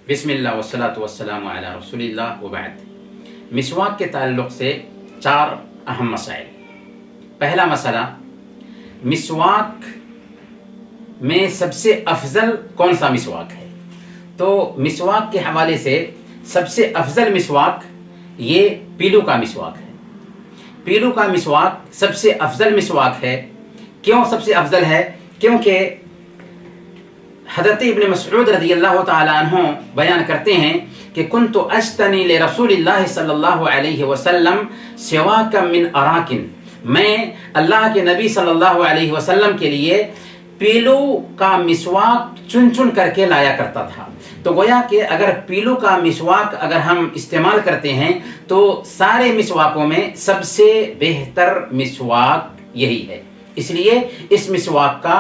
बिस्मिल्लाह वस्सलातु वस्सलामु अला रसूलिल्लाह व बाद। मिसवाक के ताल्लुक़ से 4 अहम मसाइल। पहला मसला, मिसवाक में सबसे अफजल कौन सा मिसवाक है। तो मिसवाक के हवाले से सबसे अफजल मिसवाक ये पीलू का मिसवाक है। पीलू का मिसवाक सबसे अफजल मिसवाक है। क्यों सबसे अफजल है? क्योंकि हज़रत इब्न मसऊद रज़ियल्लाहु ताला अन्हु बयान करते हैं कि कुन्तु अस्तनी ले रसूलिल्लाह सल्लल्लाहु अलैहि वसल्लम सिवाकम मिन अराकिन, मैं अल्लाह के नबी सल्लल्लाहु अलैहि वसल्लम के लिए पीलू का मिसवाक चुन चुन करके लाया करता था। तो गोया कि अगर पीलू का मिसवाक अगर हम इस्तेमाल करते हैं तो सारे मिसवाकों में सबसे बेहतर मिसवाक यही है। इसलिए इस मिसवाक का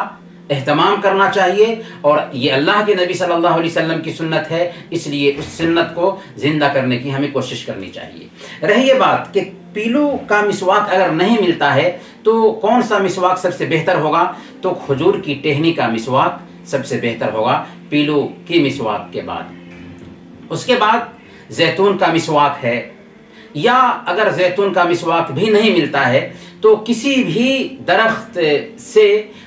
एहतमाम करना चाहिए और ये अल्लाह के नबी सल्लल्लाहु अलैहि वसल्लम की सुन्नत है, इसलिए उस सुन्नत को ज़िंदा करने की हमें कोशिश करनी चाहिए। रही ये बात कि पीलू का मिसवाक अगर नहीं मिलता है तो कौन सा मिसवाक सबसे बेहतर होगा, तो खजूर की टहनी का मिसवाक सबसे बेहतर होगा पीलू की मिसवाक के बाद। उसके बाद जैतून का मिसवाक है, या अगर जैतून का मिसवाक भी नहीं मिलता है तो किसी भी दरख्त से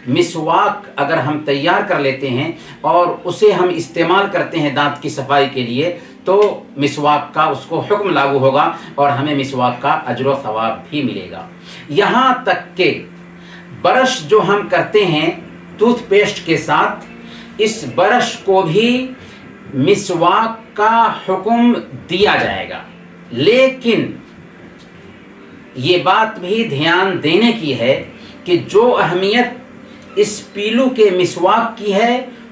मिसवाक अगर हम तैयार कर लेते हैं और उसे हम इस्तेमाल करते हैं दांत की सफाई के लिए तो मिसवाक का उसको हुक्म लागू होगा और हमें मिसवाक का अजर व सवाब भी मिलेगा। यहाँ तक कि ब्रश जो हम करते हैं टूथपेस्ट के साथ, इस ब्रश को भी मिसवाक का हुक्म दिया जाएगा। लेकिन ये बात भी ध्यान देने की है कि जो अहमियत इस पीलू के मिसवाक की है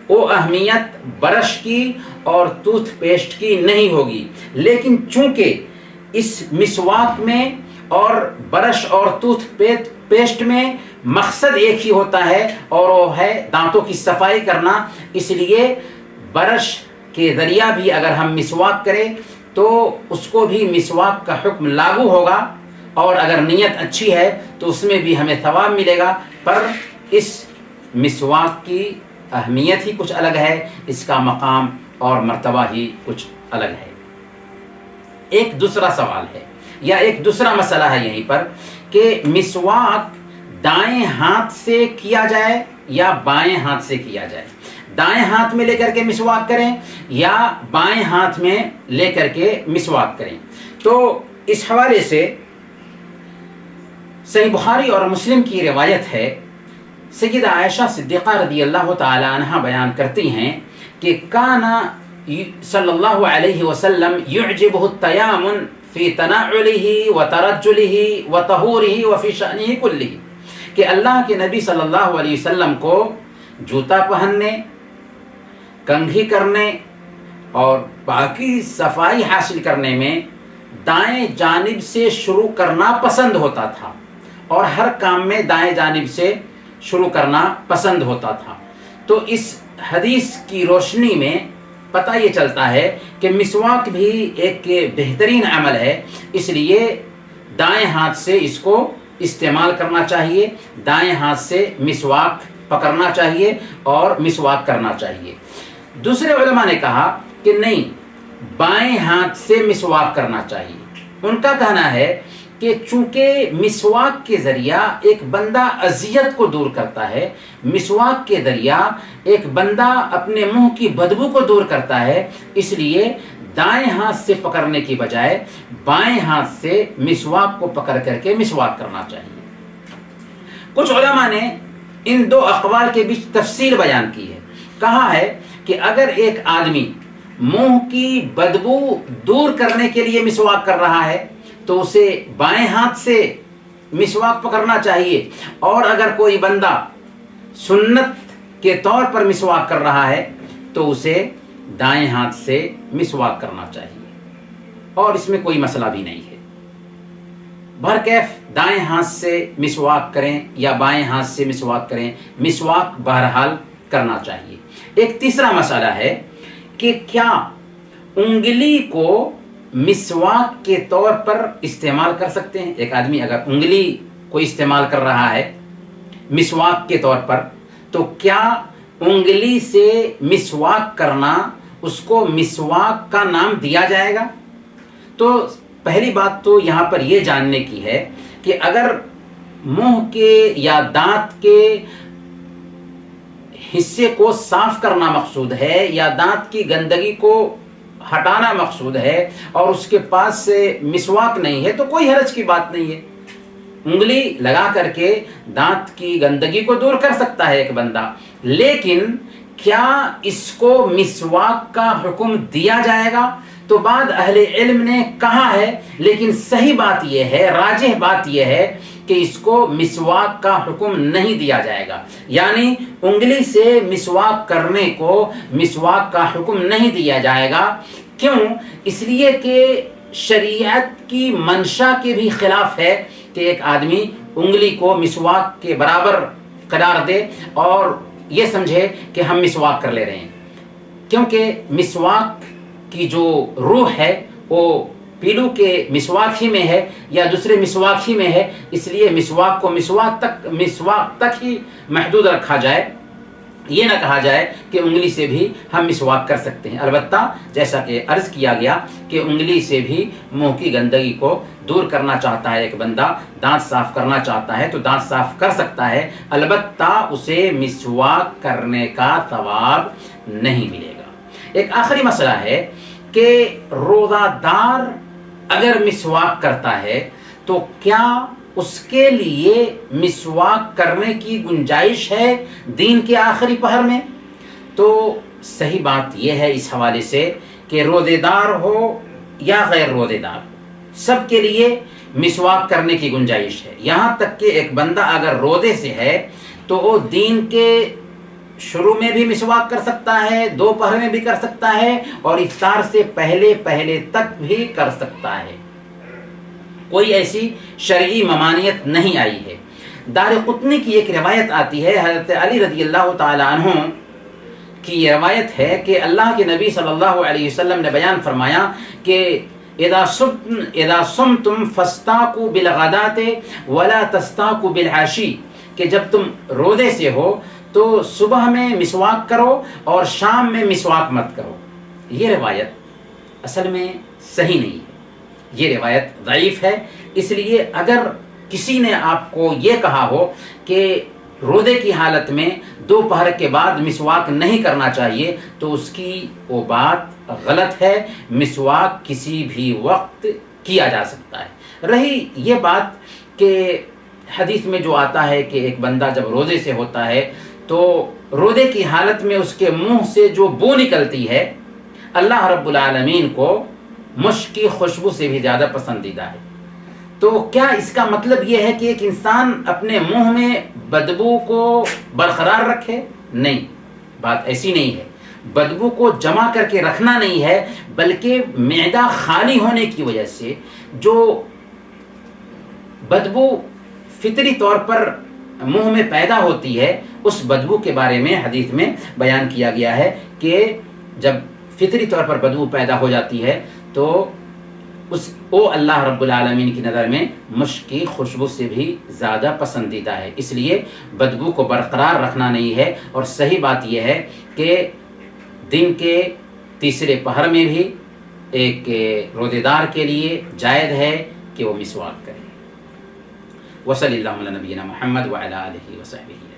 वो अहमियत ब्रश की और टूथपेस्ट की नहीं होगी। लेकिन चूंकि इस मिसवाक में और ब्रश और टूथपेस्ट में मकसद एक ही होता है और वो है दांतों की सफाई करना, इसलिए ब्रश के ज़रिया भी अगर हम मिसवाक करें तो उसको भी मिसवाक का हुक्म लागू होगा और अगर नीयत अच्छी है तो उसमें भी हमें सवाब मिलेगा। पर इस मिसवाक की अहमियत ही कुछ अलग है, इसका मकाम और मर्तबा ही कुछ अलग है। एक दूसरा सवाल है या एक दूसरा मसला है यहीं पर कि मिसवाक दाएं हाथ से किया जाए या बाएं हाथ से किया जाए। दाएं हाथ में लेकर के मिसवाक करें या बाएं हाथ में लेकर के मिसवाक करें। तो इस हवाले से सही बुखारी और मुस्लिम की रिवायत है, सय्यदा आयशा सिद्दीक़ा रज़ियल्लाहु ताला अन्हा बयान करती हैं कि काना सल्लल्लाहु अलैहि वसल्लम युअजिबुहु तयामुन फी तनाउलिही व तरज्जुलिही व तहूरिही व फी शअनिही कुल्लिही, कि अल्लाह के नबी सल्लल्लाहु अलैहि वसल्लम को जूता पहनने, कंघी करने और बाकी सफाई हासिल करने में दाएं जानिब से शुरू करना पसंद होता था और हर काम में दाएं जानिब से शुरू करना पसंद होता था। तो इस हदीस की रोशनी में पता ये चलता है कि मिसवाक भी एक बेहतरीन अमल है, इसलिए दाएं हाथ से इसको इस्तेमाल करना चाहिए, दाएं हाथ से मिसवाक पकड़ना चाहिए और मिसवाक करना चाहिए। दूसरे उलमा ने कहा कि नहीं, बाएं हाथ से मिसवाक करना चाहिए। उनका कहना है कि चूंकि मिसवाक के ज़रिया एक बंदा अजियत को दूर करता है, मिसवाक के ज़रिया एक बंदा अपने मुंह की बदबू को दूर करता है, इसलिए दाएं हाथ से पकड़ने की बजाय बाएं हाथ से मिसवाक को पकड़ करके मिसवाक करना चाहिए। कुछ उलमा ने इन दो अक़वाल के बीच तफसील बयान की है। कहा है कि अगर एक आदमी मुंह की बदबू दूर करने के लिए मिसवाक कर रहा है तो उसे बाएं हाथ से मिसवाक पकड़ना चाहिए, और अगर कोई बंदा सुन्नत के तौर पर मिसवाक कर रहा है तो उसे दाएं हाथ से मिसवाक करना चाहिए और इसमें कोई मसला भी नहीं है। भरकैफ दाएं हाथ से मिसवाक करें या बाएं हाथ से मिसवाक करें, मिसवाक बहरहाल करना चाहिए। एक तीसरा मसला है कि क्या उंगली को मिसवाक के तौर पर इस्तेमाल कर सकते हैं। एक आदमी अगर उंगली को इस्तेमाल कर रहा है मिसवाक के तौर पर, तो क्या उंगली से मिसवाक करना اس کو مسواک کا نام دیا جائے گا؟ تو پہلی بات تو یہاں پر یہ جاننے کی ہے کہ اگر منہ کے یا دانت کے حصے کو صاف کرنا مقصود ہے یا دانت کی گندگی کو ہٹانا مقصود ہے اور اس کے پاس سے مسواک نہیں ہے تو کوئی حرج کی بات نہیں ہے، انگلی لگا کر کے دانت کی گندگی کو دور کر سکتا ہے ایک بندہ۔ لیکن کیا اس کو مسواک کا حکم دیا جائے گا؟ تو بعض اہل علم نے کہا ہے، لیکن صحیح بات یہ ہے، راجح بات یہ ہے کہ اس کو مسواک کا حکم نہیں دیا جائے گا، یعنی انگلی سے مسواک کرنے کو مسواک کا حکم نہیں دیا جائے گا۔ کیوں؟ اس لیے کہ شریعت کی منشا کے بھی خلاف ہے کہ ایک آدمی انگلی کو مسواک کے برابر قرار دے اور یہ سمجھے کہ ہم مسواک کر لے رہے ہیں، کیونکہ مسواک کی جو روح ہے وہ پیلو کے مسواک ہی میں ہے یا دوسرے مسواک ہی میں ہے، اس لیے مسواک کو مسواک تک ہی محدود رکھا جائے، یہ نہ کہا جائے کہ انگلی سے بھی ہم مسواک کر سکتے ہیں۔ البتہ جیسا کہ عرض کیا گیا کہ انگلی سے بھی منہ کی گندگی کو دور کرنا چاہتا ہے ایک بندہ، دانت صاف کرنا چاہتا ہے تو دانت صاف کر سکتا ہے، البتہ اسے مسواک کرنے کا ثواب نہیں ملے گا۔ ایک آخری مسئلہ ہے کہ روزہ دار اگر مسواک کرتا ہے تو کیا اس کے لیے مسواک کرنے کی گنجائش ہے دین کے آخری پہر میں؟ تو صحیح بات یہ ہے اس حوالے سے کہ روزے دار ہو یا غیر روزے دار سب کے لیے مسواک کرنے کی گنجائش ہے، یہاں تک کہ ایک بندہ اگر روزے سے ہے تو وہ دین کے شروع میں بھی مسواک کر سکتا ہے، دوپہر میں بھی کر سکتا ہے اور افطار سے پہلے تک بھی کر سکتا ہے، کوئی ایسی شرعی ممانعت نہیں آئی ہے۔ دارقطنی کی ایک روایت آتی ہے، حضرت علی رضی اللہ تعالی عنہ کی یہ روایت ہے کہ اللہ کے نبی صلی اللہ علیہ وسلم نے بیان فرمایا کہ اذا صمتم فاستاقوا بالغداۃ ولا تستاقوا بالعشی، کہ جب تم روزے سے ہو تو صبح میں مسواک کرو اور شام میں مسواک مت کرو۔ یہ روایت اصل میں صحیح نہیں ہے، یہ روایت ضعیف ہے، اس لیے اگر کسی نے آپ کو یہ کہا ہو کہ روزے کی حالت میں دوپہر کے بعد مسواک نہیں کرنا چاہیے تو اس کی وہ بات غلط ہے، مسواک کسی بھی وقت کیا جا سکتا ہے۔ رہی یہ بات کہ حدیث میں جو آتا ہے کہ ایک بندہ جب روزے سے ہوتا ہے تو روزے کی حالت میں اس کے منہ سے جو بو نکلتی ہے اللہ رب العالمین کو مشک کی خوشبو سے بھی زیادہ پسندیدہ ہے، تو کیا اس کا مطلب یہ ہے کہ ایک انسان اپنے منہ میں بدبو کو برقرار رکھے؟ نہیں، بات ایسی نہیں ہے، بدبو کو جمع کر کے رکھنا نہیں ہے، بلکہ معدہ خالی ہونے کی وجہ سے جو بدبو فطری طور پر منہ میں پیدا ہوتی ہے اس بدبو کے بارے میں حدیث میں بیان کیا گیا ہے کہ جب فطری طور پر بدبو پیدا ہو جاتی ہے تو وہ اللہ رب العالمین کی نظر میں مشک کی خوشبو سے بھی زیادہ پسندیدہ ہے، اس لیے بدبو کو برقرار رکھنا نہیں ہے۔ اور صحیح بات یہ ہے کہ دن کے تیسرے پہر میں بھی ایک روزے دار کے لیے جائز ہے کہ وہ مسواک کرے۔ وصلی اللہ علی نبینا محمد وعلی آلہ وصحبہ۔